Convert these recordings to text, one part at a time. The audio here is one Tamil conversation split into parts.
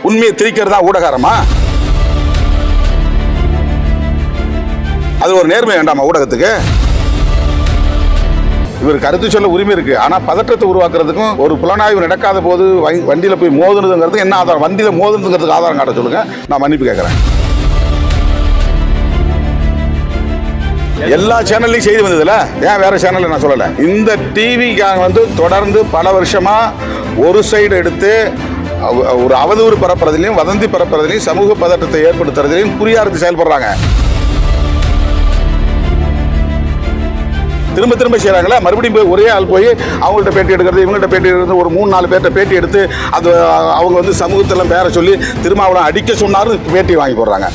உண்மையை திரிக்கிறதா ஊடகமா? அது ஒரு நேர்மை வேண்டாமா ஊடகத்துக்கு? இவர் கருத்து சொல்ல உரிமை இருக்கு, ஆனா பதற்றத்தை உருவாக்குறதுக்கும் ஒரு புலனாய்வு நடக்காத போது வண்டியில போய் மோதுனதுங்கிறது என்ன ஆதாரம்? வண்டியில மோதுனதுங்கிறதுக்கு ஆதாரம் காட்ட சொல்லுங்க, நான் மன்னிப்பு கேட்கிறேன். எல்லா சேனல்லையும் செய்தி வந்ததுல ஏன் வேற சேனல்ல நான் சொல்லல? இந்த டிவிக்காக தொடர்ந்து பல வருஷமா ஒரு சைடு எடுத்து ஒரு அவதூறு பரப்புறதுலையும் வதந்தி பரப்புறதுலையும் சமூக பதற்றத்தை ஏற்படுத்துறதுலையும் குறியாருக்கு செயல்படுறாங்க. திரும்ப திரும்ப செய்கிறாங்களா? மறுபடியும் போய் ஒரே ஆள் போய் அவங்கள்ட்ட பேட்டி எடுக்கிறது, இவங்கள்ட்ட பேட்டி எடுக்கிறது, ஒரு 3-4 பேர்கிட்ட பேட்டி எடுத்து அது அவங்க சமூகத்தெல்லாம் பேர சொல்லி திருமாவளவன் அடிக்க சொன்னாலும் பேட்டி வாங்கி போடுறாங்க.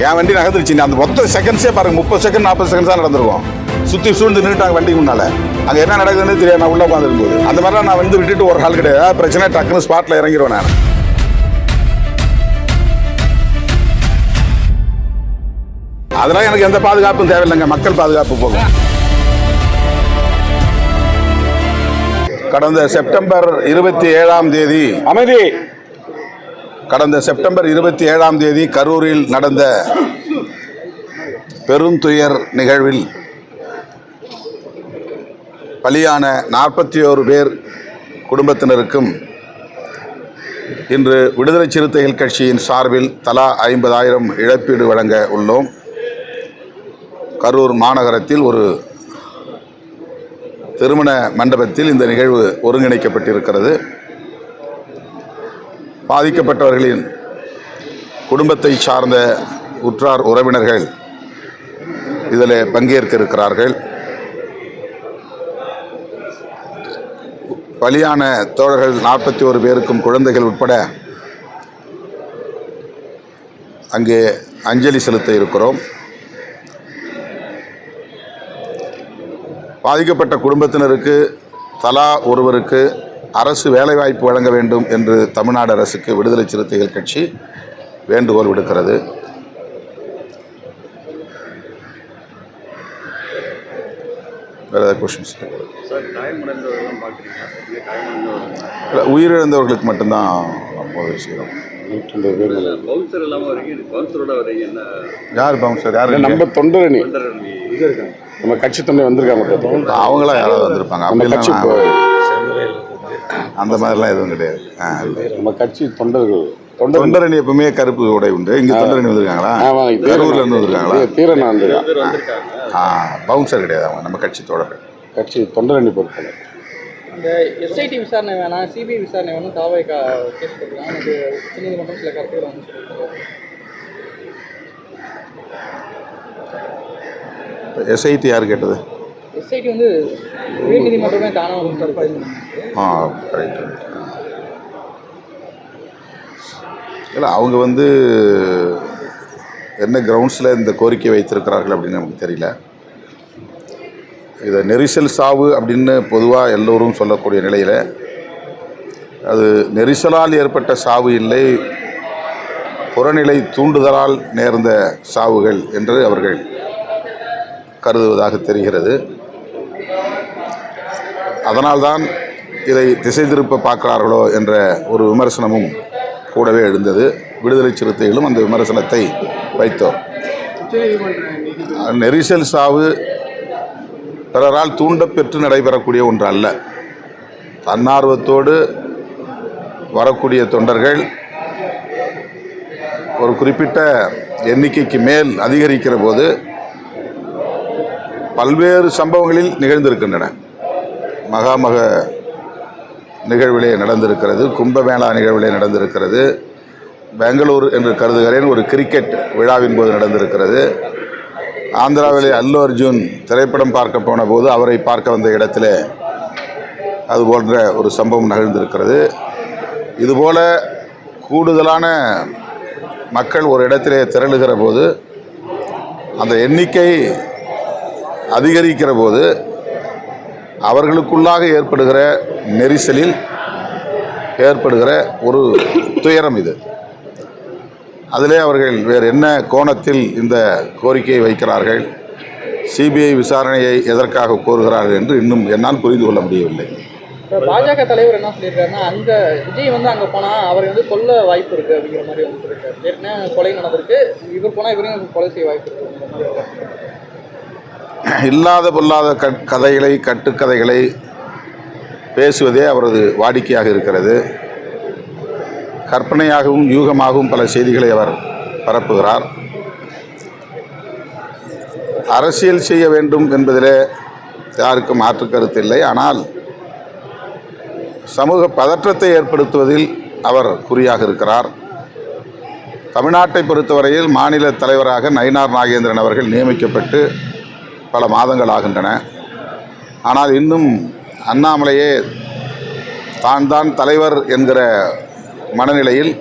என் வண்டி நகர்ந்துருச்சு, அந்த மொத்த செகண்ட்ஸே பாருங்க, 30 செகண்ட் 40 செகண்ட்ஸ் தான் நடந்திருக்கும். சுற்றி சூழ்ந்து நின்றுட்டாங்க வண்டிக்கு முன்னால. அங்கே என்ன நடக்குதுன்னு தெரியாது, நான் உள்ளே உட்காந்துருக்கும்போது. அந்த மாதிரிலாம் நான் விட்டுட்டு ஒரு ஆள் கிடையாது. பிரச்சனை டக்குன்னு ஸ்பாட்டில் இறங்கிடுவேன் நான். அதெல்லாம் எனக்கு எந்த பாதுகாப்பும் தேவையில்லைங்க, மக்கள் பாதுகாப்பு போகும். கடந்த செப்டம்பர் 27ஆம் தேதி அமைதி கடந்த செப்டம்பர் 27ஆம் தேதி கரூரில் நடந்த பெருந்துயர் நிகழ்வில் பலியான 41 பேர் குடும்பத்தினருக்கும் இன்று விடுதலை சிறுத்தைகள் கட்சியின் சார்பில் தலா 50,000 இழப்பீடு வழங்க உள்ளோம். கரூர் மாநகரத்தில் ஒரு திருமண மண்டபத்தில் இந்த நிகழ்வு ஒருங்கிணைக்கப்பட்டிருக்கிறது. பாதிக்கப்பட்டவர்களின் குடும்பத்தை சார்ந்த உற்றார் உறவினர்கள் இதில் பங்கேற்க இருக்கிறார்கள். பலியான தோழர்கள் 41 பேருக்கும் குழந்தைகள் உட்பட அங்கே அஞ்சலி செலுத்த இருக்கிறோம். பாதிக்கப்பட்ட குடும்பத்தினருக்கு தலா ஒருவருக்கு அரசு வேலைவாய்ப்பு வழங்க வேண்டும் என்று தமிழ்நாடு அரசுக்கு விடுதலை சிறுத்தைகள் கட்சி வேண்டுகோள் விடுக்கிறது. உயிரிழந்தவர்களுக்கு மட்டும்தான் உதவி செய்கிறோம். யார் பவுன்சர்? யார்? நம்ம தொண்டரணி, நம்ம கட்சி தொண்டை வந்திருக்காங்க. அவங்களாம் யாராவது வந்திருப்பாங்க. அந்த மாதிரிலாம் எதுவும் கிடையாது. நம்ம கட்சி தொண்டர்கள். தொண்டரணி எப்பவுமே கருப்பு உடை உண்டு. இங்கே தொண்டரணி வந்திருக்காங்களா? கரூர்ல இருந்து வந்திருக்காங்களா? தீரனா பவுன்சர் கிடையாது. அவங்க நம்ம கட்சி தோழர்கள், கட்சி தொண்டரணி பொறுத்தவரை. இந்த எஸ்ஐடி விசாரணை வேணாம், சிபிஐ விசாரணை வேணும், தாவை கேஸ் போட்டுக்கலாம். எனக்கு உச்சநீதிமன்றம் சில கருத்துக்களை வந்து எஸ்ஐடி யார் கேட்டது? எஸ்ஐடி உயர்நீதிமன்றமே தானாக. கரெக்ட். இல்லை, அவங்க என்ன கிரவுண்ட்ஸில் இந்த கோரிக்கை வைத்திருக்கிறார்கள் அப்படின்னு நமக்கு தெரியல. இதை நெரிசல் சாவு அப்படின்னு பொதுவாக எல்லோரும் சொல்லக்கூடிய நிலையில் அது நெரிசலால் ஏற்பட்ட சாவு இல்லை, புறநிலை தூண்டுதலால் நேர்ந்த சாவுகள் என்று அவர்கள் கருதுவதாக தெரிகிறது. அதனால்தான் இதை திசை திருப்ப பார்க்கிறார்களோ என்ற ஒரு விமர்சனமும் கூடவே எழுந்தது. விடுதலை சிறுத்தைகளும் அந்த விமர்சனத்தை வைத்தோம். நெரிசல் சாவு பிறரால் தூண்டப்பெற்று நடைபெறக்கூடிய ஒன்று அல்ல. தன்னார்வத்தோடு வரக்கூடிய தொண்டர்கள் ஒரு குறிப்பிட்ட எண்ணிக்கைக்கு மேல் அதிகரிக்கிற போது பல்வேறு சம்பவங்களில் நிகழ்ந்திருக்கின்றன. மகாமக நிகழ்விலே நடந்திருக்கிறது, கும்பமேளா நிகழ்விலே நடந்திருக்கிறது, பெங்களூர் என்று கருதுகிறேன் ஒரு கிரிக்கெட் விழாவின் போது நடந்திருக்கிறது, ஆந்திராவிலே அல்லு அர்ஜுன் திரைப்படம் பார்க்க போன போது அவரை பார்க்க வந்த இடத்திலே அது போன்ற ஒரு சம்பவம் நிகழ்ந்திருக்கிறது. இதுபோல கூடுதலான மக்கள் ஒரு இடத்திலே திரளுகிற போது அந்த எண்ணிக்கை அதிகரிக்கிற போது அவர்களுக்குள்ளாக ஏற்படுகிற நெரிசலில் ஏற்படுகிற ஒரு துயரம் இது. அதிலே அவர்கள் வேறு என்ன கோணத்தில் இந்த கோரிக்கையை வைக்கிறார்கள், சிபிஐ விசாரணையை எதற்காக கோருகிறார்கள் என்று இன்னும் என்னால் புரிந்து கொள்ள முடியவில்லை. இப்போ பாஜக தலைவர் என்ன சொல்லியிருக்காருன்னா, அங்கே விஜய் வந்து அங்கே போனால் அவரை வந்து கொல்ல வாய்ப்பு இருக்குது அப்படிங்கிற மாதிரி வந்து சொல்லியிருக்காரு. ஏற்கனவே கொலை நடந்திருக்கு, இவர் போனால் இவரையும் கொலை செய்ய வாய்ப்பு இருக்குங்கிற மாதிரி இல்லாத பொல்லாத கதைகளை கட்டுக்கதைகளை பேசுவதே அவரது வாடிக்கையாக இருக்கிறது. கற்பனையாகவும் யூகமாகவும் பல செய்திகளை அவர் பரப்புகிறார். அரசியல் செய்ய வேண்டும் என்பதிலே யாருக்கும் மாற்று கருத்து இல்லை. ஆனால் சமூக பதற்றத்தை ஏற்படுத்துவதில் அவர் குறியாக இருக்கிறார். தமிழ்நாட்டை பொறுத்தவரையில் மாநில தலைவராக நயினார் நாகேந்திரன் அவர்கள் நியமிக்கப்பட்டு பல மாதங்கள் ஆகின்றன. ஆனால் இன்னும் அண்ணாமலையே தான் தலைவர் என்கிற மனநிலையில்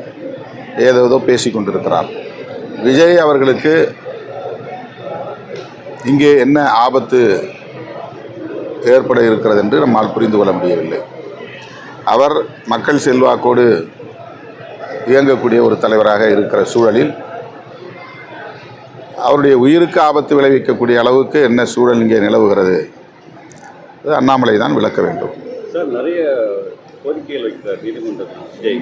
ஏதேதோ பேசிக்கொண்டிருக்கிறார். விஜய் அவர்களுக்கு இங்கே என்ன ஆபத்து ஏற்பட இருக்கிறது என்று நம்மால் புரிந்து கொள்ள முடியவில்லை. அவர் மக்கள் செல்வாக்கோடு இயங்கக்கூடிய ஒரு தலைவராக இருக்கிற சூழலில் அவருடைய உயிருக்கு ஆபத்து விளைவிக்கக்கூடிய அளவுக்கு என்ன சூழல் இங்கே நிலவுகிறது, அண்ணாமலை தான் விளக்க வேண்டும். சார், நிறைய கோரிக்கைகள் வைக்கிறார் நீதிமன்றத்தில். விஜய்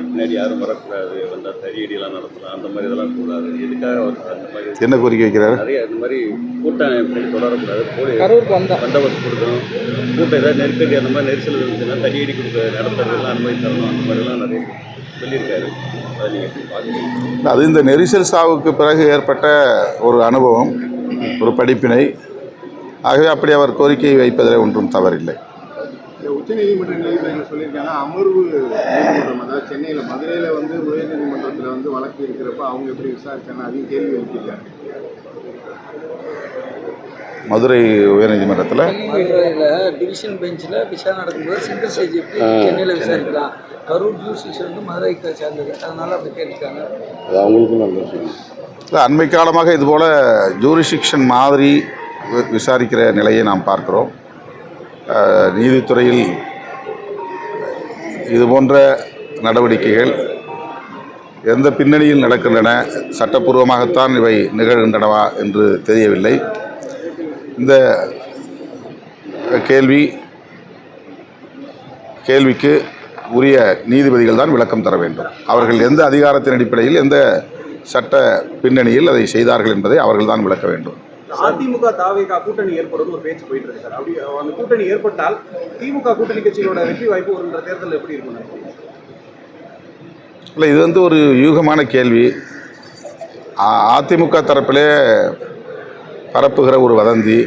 பின்னாடி யாரும் வரக்கூடாது, வந்தால் தடியடியெல்லாம் நடத்தலாம், அந்த மாதிரி இதெல்லாம் கூடாது. எதுக்காக அந்த மாதிரி என்ன கோரிக்கை வைக்கிறார்? நிறைய இந்த மாதிரி கூட்டம் தொடரக்கூடாது, கரூருக்கு பந்தோபஸ்து கொடுக்கணும், கூட்டம் ஏதாவது நெருக்கடி அந்த மாதிரி நெரிசல் இருந்துச்சுன்னா தடியடி கொடுக்க நடத்துறதுலாம் அனுமதி தரணும், அந்த மாதிரிலாம் நிறைய சொல்லியிருக்காரு. அதை நீங்கள் எப்படி பார்க்குறீங்க? அது இந்த நெரிசல் சாவுக்கு பிறகு ஏற்பட்ட ஒரு அனுபவம், ஒரு படிப்பினை. ஆகவே அப்படி அவர் கோரிக்கையை வைப்பதில் ஒன்றும் தவறில்லை. உச்சநீதிமன்ற நீதிபதிகள் சொல்லியிருக்காங்க, அமர்வு நீதிமன்றம், அதாவது சென்னையில் மதுரையில் வந்து உயர்நீதிமன்றத்தில் வந்து வழக்கு இருக்கிறப்ப அவங்க எப்படி விசாரிச்சாங்க, அதையும் கேள்வி எழுப்பியிருக்காங்க. மதுரை உயர்நீதிமன்றத்தில் டிவிஷன் பெஞ்சில் விசாரணை நடக்கும்போது சிங்கிள் ஸ்டேஜ் எப்படி சென்னையில் விசாரிக்கலாம், கரூர் ஜூரிஸ்டிக்ஷன் வந்து மதுரைக்கு சேர்ந்தது, அதனால் அப்படி கேட்டிருக்காங்க. அது அவங்களுக்கும் நல்ல விஷயம். அண்மை காலமாக இதுபோல் ஜூரிஸ்டிக்ஷன் மாதிரி விசாரிக்கிற நிலையை நாம் பார்க்கிறோம். நீதித்துறையில் இதுபோன்ற நடவடிக்கைகள் எந்த பின்னணியில் நடக்கின்றன, சட்டப்பூர்வமாகத்தான் இவை நிகழ்கின்றனவா என்று தெரியவில்லை. இந்த கேள்விக்கு உரிய நீதிபதிகள் தான் விளக்கம் தர வேண்டும். அவர்கள் எந்த அதிகாரத்தின் அடிப்படையில், எந்த சட்ட பின்னணியில் அதை செய்தார்கள் என்பதை அவர்கள் தான் விளக்க வேண்டும். அதிமுக தாவேகா கூட்டணி ஏற்படுறது ஒரு பேச்சு போயிட்டு இருக்கு சார். அப்படி அந்த கூட்டணி ஏற்பட்டால் திமுக கூட்டணி கட்சிகளோட வெற்றி வாய்ப்பு வருகின்ற தேர்தல் எப்படி இருக்கும்? இல்லை, இது வந்து ஒரு யூகமான கேள்வி. அதிமுக தரப்பிலே பரப்புகிற ஒரு வதந்தி.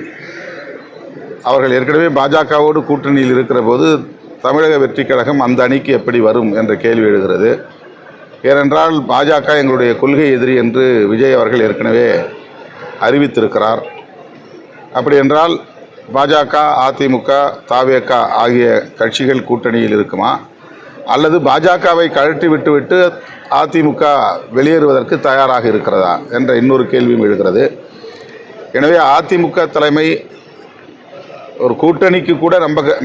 அவர்கள் ஏற்கனவே பாஜகவோடு கூட்டணியில் இருக்கிற போது தமிழக வெற்றி கழகம் அந்த அணிக்கு எப்படி வரும் என்ற கேள்வி எழுகிறது. ஏனென்றால் பாஜக எங்களுடைய கொள்கை எதிரி என்று விஜய் அவர்கள் ஏற்கனவே அறிவித்திருக்கிறார். அப்படி என்றால் பாஜக, அதிமுக, தாவேக ஆகிய கட்சிகள் கூட்டணியில் இருக்குமா, அல்லது பாஜகவை கழட்டி விட்டுவிட்டு அதிமுக வெளியேறுவதற்கு தயாராக இருக்கிறதா என்ற இன்னொரு கேள்வியும் எழுகிறது. எனவே அதிமுக தலைமை ஒரு கூட்டணிக்கு கூட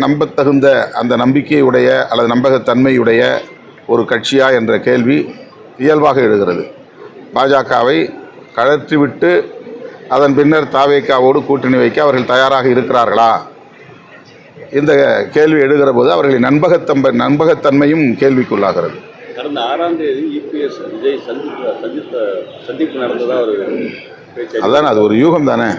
நம்பத்தகுந்த அந்த நம்பிக்கையுடைய அல்லது நம்பகத்தன்மையுடைய ஒரு கட்சியா என்ற கேள்வி இயல்பாக எழுகிறது. பாஜகவை கழற்றிவிட்டு அதன் பின்னர் தாவேகாவோடு கூட்டணி வைக்க அவர்கள் தயாராக இருக்கிறார்களா? இந்த கேள்வி எழுகிற போது அவர்களின் நம்பகத்தன்மையும் கேள்விக்குள்ளாகிறது. கடந்த 6ஆம் தேதி EPS விஜய் சந்திப்பு நடந்ததாக ஒரு பேச்சு. அதுதானே, அது ஒரு யூகம் தானே.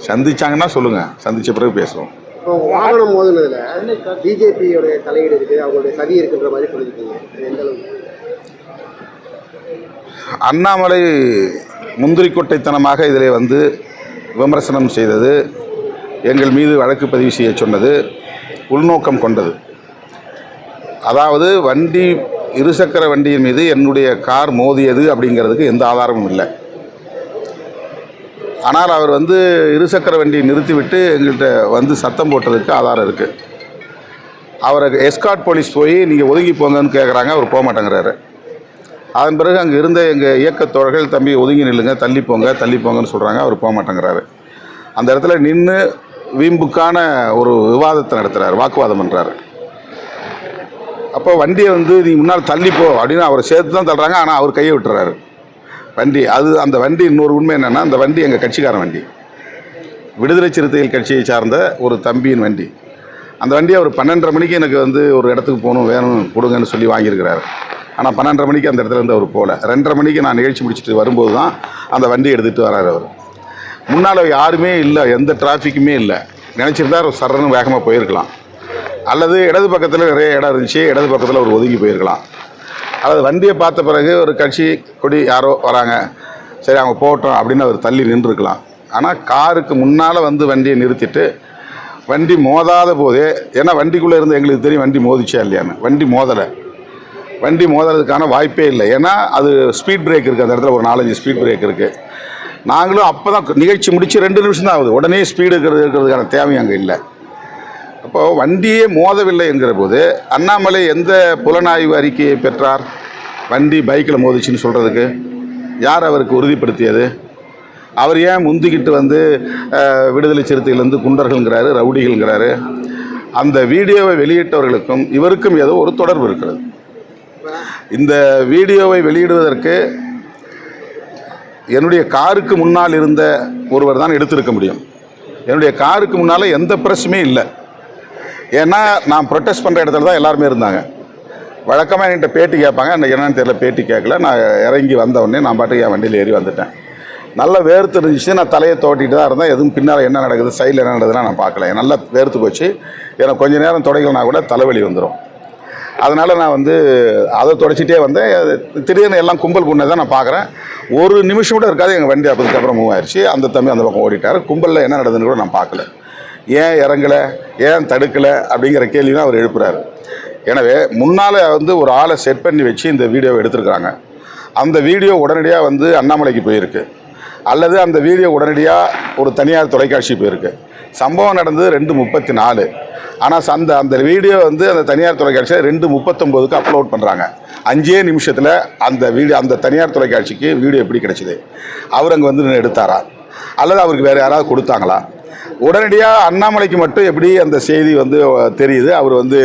சந்திச்சாங்கன்னா சொல்லுங்கள், சந்தித்த பிறகு பேசுவோம். இப்போ வாகனம் மோதினதில் பிஜேபியோடைய தலையீடு இருக்குது, அவங்களுடைய சதி இருக்குன்ற மாதிரி சொல்லியிருக்கீங்க. எந்த அளவுக்கு? அண்ணாமலை முந்திரிக்கொட்டைத்தனமாக இதில் வந்து விமர்சனம் செய்தது, எங்கள் மீது வழக்கு பதிவு செய்ய சொன்னது உள்நோக்கம் கொண்டது. அதாவது இருசக்கர வண்டியின் மீது என்னுடைய கார் மோதியது அப்படிங்கிறதுக்கு எந்த ஆதாரமும் இல்லை. ஆனால் அவர் வந்து இருசக்கர வண்டியை நிறுத்திவிட்டு எங்கள்கிட்ட வந்து சத்தம் போட்டதுக்கு ஆதாரம் இருக்குது. அவரை எஸ்கார்ட் போலீஸ் போய் நீங்கள் ஒதுங்கி போங்கன்னு கேட்குறாங்க, அவர் போக மாட்டேங்கிறாரு. அதன் பிறகு அங்கே இருந்த எங்கள் இயக்கத்தோழர்கள், தம்பி ஒதுங்கி நில்லுங்க, தள்ளி போங்கன்னு சொல்கிறாங்க, அவர் போக மாட்டேங்கிறாரு. அந்த இடத்துல நின்று வீம்புக்கான ஒரு விவாதத்தை நடத்துகிறார், வாக்குவாதம் பண்ணுறாரு. அப்போ வண்டியை வந்து நீ முன்னால் தள்ளிப்போ அப்படின்னு அவரை சேர்த்து தான் தள்ளுறாங்க. ஆனால் அவர் கையை விட்டுறாரு வண்டி. அந்த வண்டி இன்னொரு உண்மை என்னென்னா, அந்த வண்டி எங்கள் கட்சிக்காரன் வண்டி, விடுதலை சிறுத்தைகள் கட்சியை சார்ந்த ஒரு தம்பியின் வண்டி. அந்த வண்டியை அவர் 12:30 மணிக்கு எனக்கு வந்து ஒரு இடத்துக்கு போகணும் வேணும் கொடுங்கன்னு சொல்லி வாங்கியிருக்கிறாரு. ஆனால் 12:30 மணிக்கு அந்த இடத்துல இருந்து அவர் போகல. 2:30 மணிக்கு நான் நிகழ்ச்சி முடிச்சுட்டு வரும்போது தான் அந்த வண்டி எடுத்துகிட்டு வராரு அவர். முன்னால் யாருமே இல்லை, எந்த டிராஃபிக்குமே இல்லை. நினச்சிருந்தா ஒரு சரன்னு வேகமாக போயிருக்கலாம், அல்லது இடது பக்கத்தில் நிறைய இடம் இருந்துச்சு, இடது பக்கத்தில் அவர் ஒதுங்கி போயிருக்கலாம். அதாவது வண்டியை பார்த்த பிறகு ஒரு கட்சி கொடி யாரோ வராங்க, சரி அவங்க போட்டோம் அப்படின்னு அவர் தள்ளி நின்றுருக்கலாம். ஆனால் காருக்கு முன்னால் வந்து வண்டியை நிறுத்திட்டு வண்டி மோதாத போதே, ஏன்னா வண்டிக்குள்ளே இருந்து எங்களுக்கு தெரியும் வண்டி மோதிச்சா இல்லையான்னு. வண்டி மோதலை, வண்டி மோதுறதுக்கான வாய்ப்பே இல்லை. ஏன்னா அது ஸ்பீட் பிரேக் இருக்குது, அந்த இடத்துல ஒரு 4-5 ஸ்பீட் பிரேக் இருக்குது. நாங்களும் அப்போ தான் நிகழ்ச்சி முடித்து 2 நிமிஷம் தான் ஆகுது, உடனே ஸ்பீடு இருக்கிறதுக்கான தேவையும் அங்கே இல்லை. அப்போது வண்டியே மோதவில்லை என்கிற போது அண்ணாமலை எந்த புலனாய்வு அறிக்கையை பெற்றார்? வண்டி பைக்கில் மோதிச்சுன்னு சொல்கிறதுக்கு யார் அவருக்கு உறுதிப்படுத்தியது? அவர் ஏன் முந்திக்கிட்டு வந்து விடுதலை சிறுத்தையிலேருந்து குண்டர்கள்ங்கிறாரு, ரவுடிகள்ங்கிறாரு? அந்த வீடியோவை வெளியிட்டவர்களுக்கும் இவருக்கும் ஏதோ ஒரு தொடர்பு இருக்கிறது. இந்த வீடியோவை வெளியிடுவதற்கு என்னுடைய காருக்கு முன்னால் இருந்த ஒருவர் தான் எடுத்திருக்க முடியும். என்னுடைய காருக்கு முன்னால் எந்த பிரச்சனையும் இல்லை. ஏன்னா நான் ப்ரொட்டஸ்ட் பண்ணுற இடத்துல தான் எல்லாருமே இருந்தாங்க. வழக்கமாக என்கிட்ட பேட்டி கேட்பாங்க, எனக்கு என்னன்னு தெரியல, பேட்டி கேட்கல. நான் இறங்கி வந்தவுடனே நான் பாட்டுக்கு என் வண்டியில் ஏறி வந்துட்டேன். நல்லா வேர்த்து இருந்துச்சு, நான் தலையை தோட்டிட்டு தான் இருந்தேன். எதுவும் பின்னால் என்ன நடக்குது, சைடில் என்ன நடக்குதுன்னா நான் பார்க்கல. நல்லா வேர்த்து போச்சு. எனக்கு கொஞ்சம் நேரம் தொடங்கலைனா கூட தலைவலி வந்துடும். அதனால் நான் வந்து அதை தொடச்சிட்டே வந்தேன். திடீர்னு எல்லாம் கும்பல் கூண்டதை தான் நான் பார்க்குறேன். ஒரு நிமிஷம் கூட இருக்காது, எங்கள் வண்டி அதுக்கப்புறம் மூவ் ஆயிடுச்சு. அந்த தம்பி அந்த பக்கம் ஓடிட்டார். கும்பலில் என்ன நடந்ததுன்னு கூட நான் பார்க்கல. ஏன் இறங்கலை, ஏன் தடுக்கலை அப்படிங்கிற கேள்வி தான் அவர் எழுப்புறாரு. எனவே முன்னால் வந்து ஒரு ஆளை செட் பண்ணி வச்சு இந்த வீடியோவை எடுத்திருக்காங்க. அந்த வீடியோ உடனடியாக வந்து அண்ணாமலைக்கு போயிருக்கு, அல்லது அந்த வீடியோ உடனடியாக ஒரு தனியார் தொலைக்காட்சி போயிருக்கு. சம்பவம் நடந்தது 2:34. ஆனால் அந்த வீடியோ வந்து அந்த தனியார் தொலைக்காட்சியில் 2:39க்கு அப்லோட் பண்ணுறாங்க. 5 நிமிஷத்தில் அந்த தனியார் தொலைக்காட்சிக்கு வீடியோ எப்படி கிடச்சிது? அவர் அங்கே வந்து எடுத்தாரா, அல்லது அவருக்கு வேறு யாராவது கொடுத்தாங்களா? உடனடியாக அண்ணாமலைக்கு மட்டும் எப்படி அந்த செய்தி வந்து தெரியுது? அவர் வந்து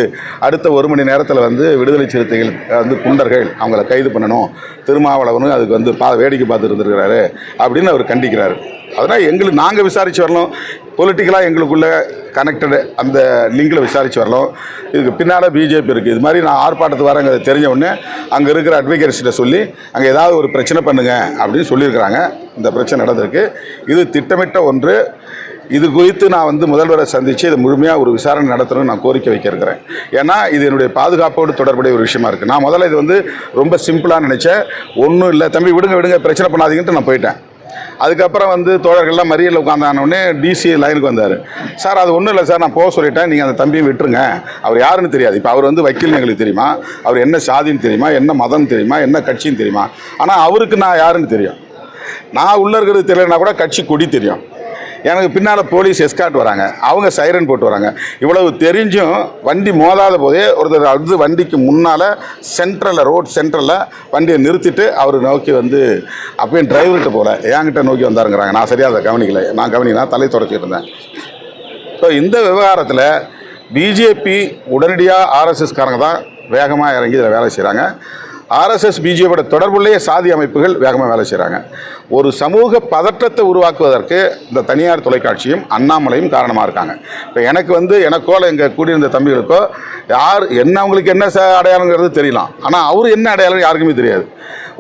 அடுத்த 1 மணி நேரத்தில் வந்து விடுதலை சிறுத்தைகள் வந்து குண்டர்கள், அவங்கள கைது பண்ணணும், திருமாவளவனும் அதுக்கு வந்து வேடிக்கை பார்த்து இருந்திருக்கிறாரு அப்படின்னு அவர் கண்டிக்கிறாரு. அதனால் நாங்கள் விசாரித்து வரலாம், பொலிட்டிக்கலாக எங்களுக்குள்ளே கனெக்டடு அந்த லிங்கில் விசாரித்து வரலாம். இதுக்கு பின்னால் பிஜேபி இருக்குது. இது மாதிரி நான் ஆர்ப்பாட்டத்துக்கு வரேங்க தெரிஞ்ச உடனே அங்கே இருக்கிற அட்வொகேட்ஸ்கிட்ட சொல்லி அங்கே ஏதாவது ஒரு பிரச்சனை பண்ணுங்க அப்படின்னு சொல்லியிருக்கிறாங்க. இந்த பிரச்சனை நடந்திருக்கு. இது திட்டமிட்ட ஒன்று. இது குறித்து நான் வந்து முதல்வரை சந்தித்து இதை முழுமையாக ஒரு விசாரணை நடத்தணும்னு நான் கோரிக்கை வைக்க இருக்கிறேன். ஏன்னா இது என்னுடைய பாதுகாப்போடு தொடர்புடைய ஒரு விஷயமா இருக்குது. நான் முதல்ல இது வந்து ரொம்ப சிம்பிளாக நினச்சேன். ஒன்றும் இல்லை தம்பி, விடுங்க பிரச்சனை பண்ணாதீங்கன்ட்டு நான் போயிட்டேன். அதுக்கப்புறம் வந்து தோழர்கள்லாம் மறியலில் உட்காந்தானோடனே டிசி லைனுக்கு வந்தார். சார் அது ஒன்றும் இல்லை சார், நான் போக சொல்லிட்டேன், நீங்கள் அந்த தம்பியை விட்டுருங்க, அவர் யாருன்னு தெரியாது. இப்போ அவர் வந்து வக்கீல்னு எங்களுக்கு தெரியுமா, அவர் என்ன சாதின்னு தெரியுமா, என்ன மதம் தெரியுமா, என்ன கட்சின்னு தெரியுமா. ஆனால் அவருக்கு நான் யாருன்னு தெரியும். நான் உள்ளே இருக்கிறது தெரியலனா கூட கட்சி கொடி தெரியும். எனக்கு பின்னால் போலீஸ் எஸ்கார்ட் வராங்க, அவங்க சைரன் போட்டு வராங்க. இவ்வளவு தெரிஞ்சும் வண்டி மோதாத போதே ஒருத்தர் அடுத்து வண்டிக்கு முன்னால் ரோட் சென்ட்ரலில் வண்டியை நிறுத்திட்டு அவர் நோக்கி வந்து அப்பயும் டிரைவர்கிட்ட போகல, என்கிட்ட நோக்கி வந்தாருங்கிறாங்க. நான் சரியாக அதை கவனிக்கலை. நான் கவனிக்கலாம், தலை தொடச்சிட்டு இருந்தேன். ஸோ இந்த விவகாரத்தில் பிஜேபி உடனடியாக ஆர்எஸ்எஸ்காரங்க தான் வேகமாக இறங்கி இதில் வேலை செய்கிறாங்க. ஆர்எஸ்எஸ் பிஜேபியோட தொடர்புடைய சாதி அமைப்புகள் வேகமாக வேலை செய்கிறாங்க. ஒரு சமூக பதற்றத்தை உருவாக்குவதற்கு இந்த தனியார் தொலைக்காட்சியும் அண்ணாமலையும் காரணமாக இருக்காங்க. இப்போ எனக்கு வந்து எனக்கோ எங்கள் கூடியிருந்த தம்பிகளுக்கோ அவங்களுக்கு என்ன அடையாளங்கிறது தெரியலாம், ஆனால் அவர் என்ன அடையாளம் யாருக்குமே தெரியாது.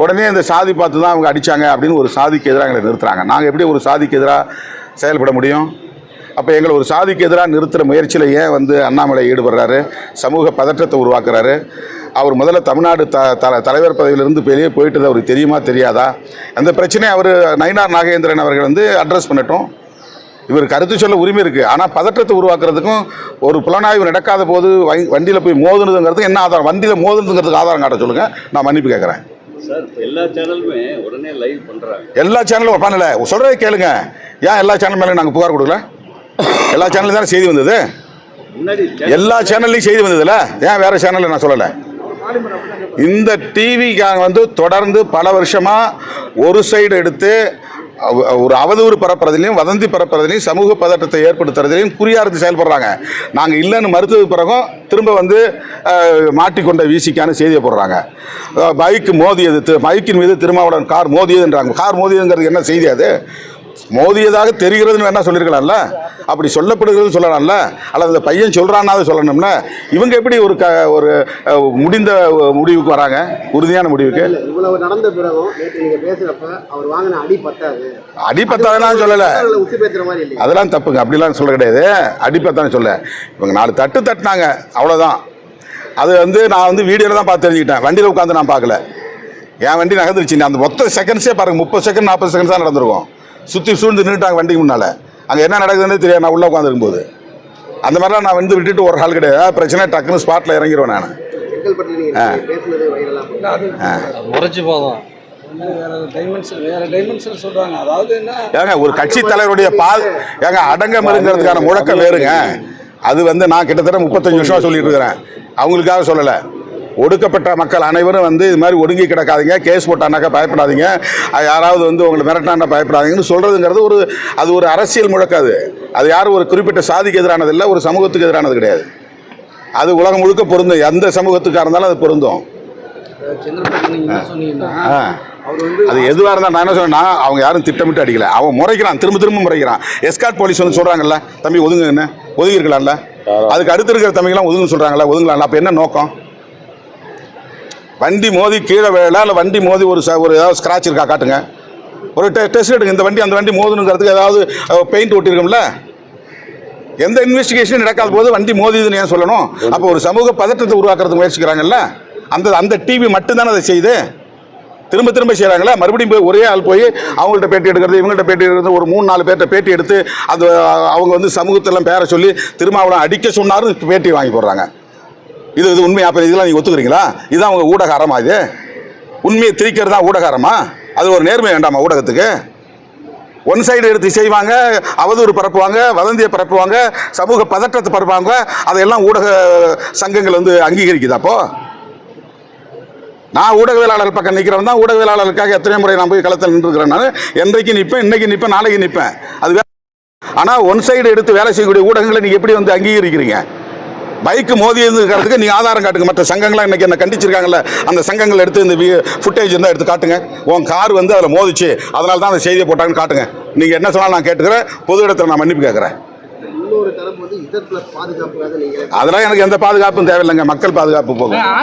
உடனே இந்த சாதி பார்த்து தான் அவங்க அடித்தாங்க அப்படின்னு ஒரு சாதிக்கு எதிராக எங்களை நிறுத்துறாங்க. நாங்கள் எப்படி ஒரு சாதிக்கு எதிராக செயல்பட முடியும்? அப்போ எங்களை ஒரு சாதிக்கு எதிராக நிறுத்துகிற முயற்சியில் ஏன் வந்து அண்ணாமலை ஈடுபடுறாரு? சமூக பதற்றத்தை உருவாக்குறாரு. அவர் முதல்ல தமிழ்நாடு தலைவர் பதவியிலிருந்து வெளியே போயிட்டது அவருக்கு தெரியுமா தெரியாதா? அந்த பிரச்சனையை அவர் நயினார் நாகேந்திரன் அவர்கள் வந்து அட்ரஸ் பண்ணட்டும். இவர் கருத்து சொல்ல உரிமை இருக்குது. ஆனால் பதற்றத்தை உருவாக்குறதுக்கும் ஒரு புலனாய்வு நடக்காத போது வண்டியில் போய் மோதுனதுங்கிறதுக்கு என்ன ஆதாரம்? வண்டியில் மோதுனதுங்கிறதுக்கு ஆதாரம் காட்ட சொல்லுங்கள், நான் மன்னிப்பு கேட்குறேன். சார் எல்லா சேனலுமே உடனே லைவ் பண்ணுறாங்க. எல்லா சேனலும் பண்ணலை, சொல்கிறதே கேளுங்க. ஏன் எல்லா சேனல் மேலே நாங்கள் புகார் கொடுக்கல? எல்லா சேனல்லையும் தானே செய்தி வந்தது. எல்லா சேனல்லையும் செய்தி வந்ததில்ல, ஏன் வேறு சேனலில் நான் சொல்லலை? இந்த டிவிக்காக வந்து தொடர்ந்து பல வருஷமாக ஒரு சைடு எடுத்து ஒரு அவதூறு பரப்புறதுலையும் வதந்தி பரப்புறதுலையும் சமூக பதற்றத்தை ஏற்படுத்துறதுலையும் குறியார்த்து செயல்படுறாங்க. நாங்கள் இல்லைன்னு மறுத்தது பிறகும் திரும்ப வந்து மாட்டிக்கொண்ட வீசிக்கான செய்தியை போடுறாங்க. பைக்கு மோதியது, பைக்கின் மீது திருமாவளவன் கார் மோதியதுன்றாங்க. கார் மோதியதுங்கிறது என்ன செய்தி? அது மோதியதாக தெரிகிறதுன்னு வேணா சொல்லியிருக்கலாம்ல, அப்படி சொல்லப்படுகிறது சொல்லலாம்ல, அல்லது அந்த பையன் சொல்கிறான்னாவது சொல்லணும்ல. இவங்க எப்படி ஒரு முடிந்த முடிவுக்கு வராங்க, உறுதியான முடிவுக்கு? இவ்வளவு நடந்த பிறகும் நேற்று நீங்க பேசுறப்ப அவர் வாங்கின அடி பத்தாது, அடி பத்தாதான் சொல்லலை, உசி பேசுற மாதிரி இல்லை. அதெல்லாம் தப்புங்க, அப்படிலாம் சொல்ல கிடையாது. அடி பத்தான்னு சொல்ல, இவங்க 4 தட்டு தட்டினாங்க, அவ்வளோதான். அது நான் வீடியோவில் தான் பார்த்து தெரிஞ்சுக்கிட்டேன், வண்டியில் உட்காந்து நான் பார்க்கல. என் வண்டி நகர்ந்துருச்சு, அந்த மொத்த செகண்ட்ஸே பாருங்க, 30 செகண்ட் 40 செகண்ட்ஸ் தான் நடந்திருக்கும். சுற்றி சூழ்ந்து நின்றுட்டாங்க வண்டிக்கு முன்னால். அங்கே என்ன நடக்குதுன்னு தெரியாது, நான் உள்ளே உட்காந்துருக்கும்போது. அந்த மாதிரிலாம் நான் விட்டுட்டு ஒரு ஆள் கிடையாது. பிரச்சனை டக்குன்னு ஸ்பாட்டில் இறங்கிடுவேன் நான். பேசுனது வைரலாக உரைச்சி போதும் வேற டைமென்ஷன் சொல்றாங்க. அதாவது என்ன, ஏங்க ஒரு கட்சி தலைவருடைய ஏங்க அடங்கமருங்கிறதுக்கான முழக்கம் வேறுங்க. அது நான் கிட்டத்தட்ட 35 வருஷம் சொல்லிட்டு இருக்கிறேன், அவங்களுக்காக சொல்லலை. ஒடுக்கப்பட்ட மக்கள் அனைவரும் இது மாதிரி ஒடுங்கி கிடக்காதீங்க, கேஸ் போட்டானாக்கா பயப்படாதீங்க, யாராவது உங்களை மிரட்டானா பயப்படாதீங்கன்னு சொல்கிறதுங்கிறது அது ஒரு அரசியல் முழக்காது. அது யாரும் ஒரு குறிப்பிட்ட சாதிக்கு எதிரானது இல்லை, ஒரு சமூகத்துக்கு எதிரானது கிடையாது. அது உலகம் முழுக்க பொருந்தும், எந்த சமூகத்துக்காக இருந்தாலும் அது பொருந்தும். அது எதுவாக இருந்தால் நான் என்ன சொன்னேன்னா, அவங்க யாரும் திட்டமிட்டு அடிக்கல, அவன் முறைக்கிறான், திரும்ப முறைக்கிறான். எஸ்கார்ட் போலீஸ் சொல்கிறாங்கல்ல, தம்பி ஒதுங்குன்னு, ஒதுங்கி இருக்கலாம்ல. அதுக்கு அடுத்து இருக்கிற தம்பிங்களாம் ஒதுங்க சொல்கிறாங்களா, ஒதுங்கலாம்ல. அப்போ என்ன நோக்கம்? வண்டி மோதி கீழே வேலை, இல்லை வண்டி மோதி ஒரு ஏதாவது ஸ்க்ராட்ச் இருக்கா காட்டுங்க, ஒரு டெஸ்ட் எடுங்க. இந்த வண்டி அந்த வண்டி மோதுனுங்கிறதுக்கு ஏதாவது பெயிண்ட் ஒட்டியிருக்கோம்ல. எந்த இன்வெஸ்டிகேஷன் நடக்காத போது வண்டி மோதிதுன்னு ஏன் சொல்லணும்? அப்போ ஒரு சமூக பதற்றத்தை உருவாக்குறதுக்கு முயற்சிக்கிறாங்கல்ல, அந்த டிவி மட்டும்தானே அதை செய்யுது. திரும்ப செய்கிறாங்களே, மறுபடியும் போய் ஒரே ஆள் போய் அவங்கள்ட்ட பேட்டி எடுக்கிறது, இவங்கள்ட்ட பேட்டி எடுக்கிறது, ஒரு 3-4 பேர்கிட்ட பேட்டி எடுத்து அது அவங்க சமூகத்தெல்லாம் பேரை சொல்லி திருமாவளவன் அடிக்க சொன்னாரும் பேட்டி வாங்கி போடுறாங்க. இது உண்மையா? அப்போ இதெல்லாம் நீங்கள் ஒத்துக்கிறீங்களா? இதுதான் அவங்க ஊடகாரமா? இது உண்மையை திரிக்கிறது தான் ஊடகாரமா? அது ஒரு நேர்மை வேண்டாமா ஊடகத்துக்கு? ஒன் சைடு எடுத்து செய்வாங்க, அவதூறு பரப்புவாங்க, வதந்தியை பரப்புவாங்க, சமூக பதற்றத்தை பரப்புவாங்க. அதையெல்லாம் ஊடக சங்கங்கள் அங்கீகரிக்குது. அப்போ நான் ஊடகவியலாளர் பக்கம் நிற்கிறவன் தான். ஊடகவியலாளருக்காக எத்தனை முறை நான் போய் களத்தில் நின்றுக்கிறேன். நான் என்றைக்கு நிற்பேன், இன்னைக்கு நிற்பேன், நாளைக்கு நிற்பேன். அது ஆனால் ஒன் சைடு எடுத்து வேலை செய்யக்கூடிய ஊடகங்களை நீங்கள் எப்படி அங்கீகரிக்கிறீங்க? பைக்கு மோதி இருக்கிறதுக்கு நீங்கள் ஆதாரம் காட்டுங்க. மற்ற சங்கங்கள்லாம் இன்றைக்கி என்ன கண்டிச்சிருக்காங்கல்ல, அந்த சங்கங்கள் எடுத்து இந்த ஃபுட்டேஜ் இருந்தால் எடுத்து காட்டுங்க. உன் கார் அதில் மோதிச்சு, அதனால தான் அந்த செய்தியை போட்டாங்கன்னு காட்டுங்க. நீங்கள் என்ன சொன்னாலும் நான் கேட்டுக்கிறேன், பொது இடத்துல நான் மன்னிப்பு கேட்குறேன். இன்னொரு தரப்பு Z+ பாதுகாப்புக்காக நீங்கள் அதெல்லாம் எனக்கு எந்த பாதுகாப்பும் தேவையில்லைங்க, மக்கள் பாதுகாப்பு போகும்.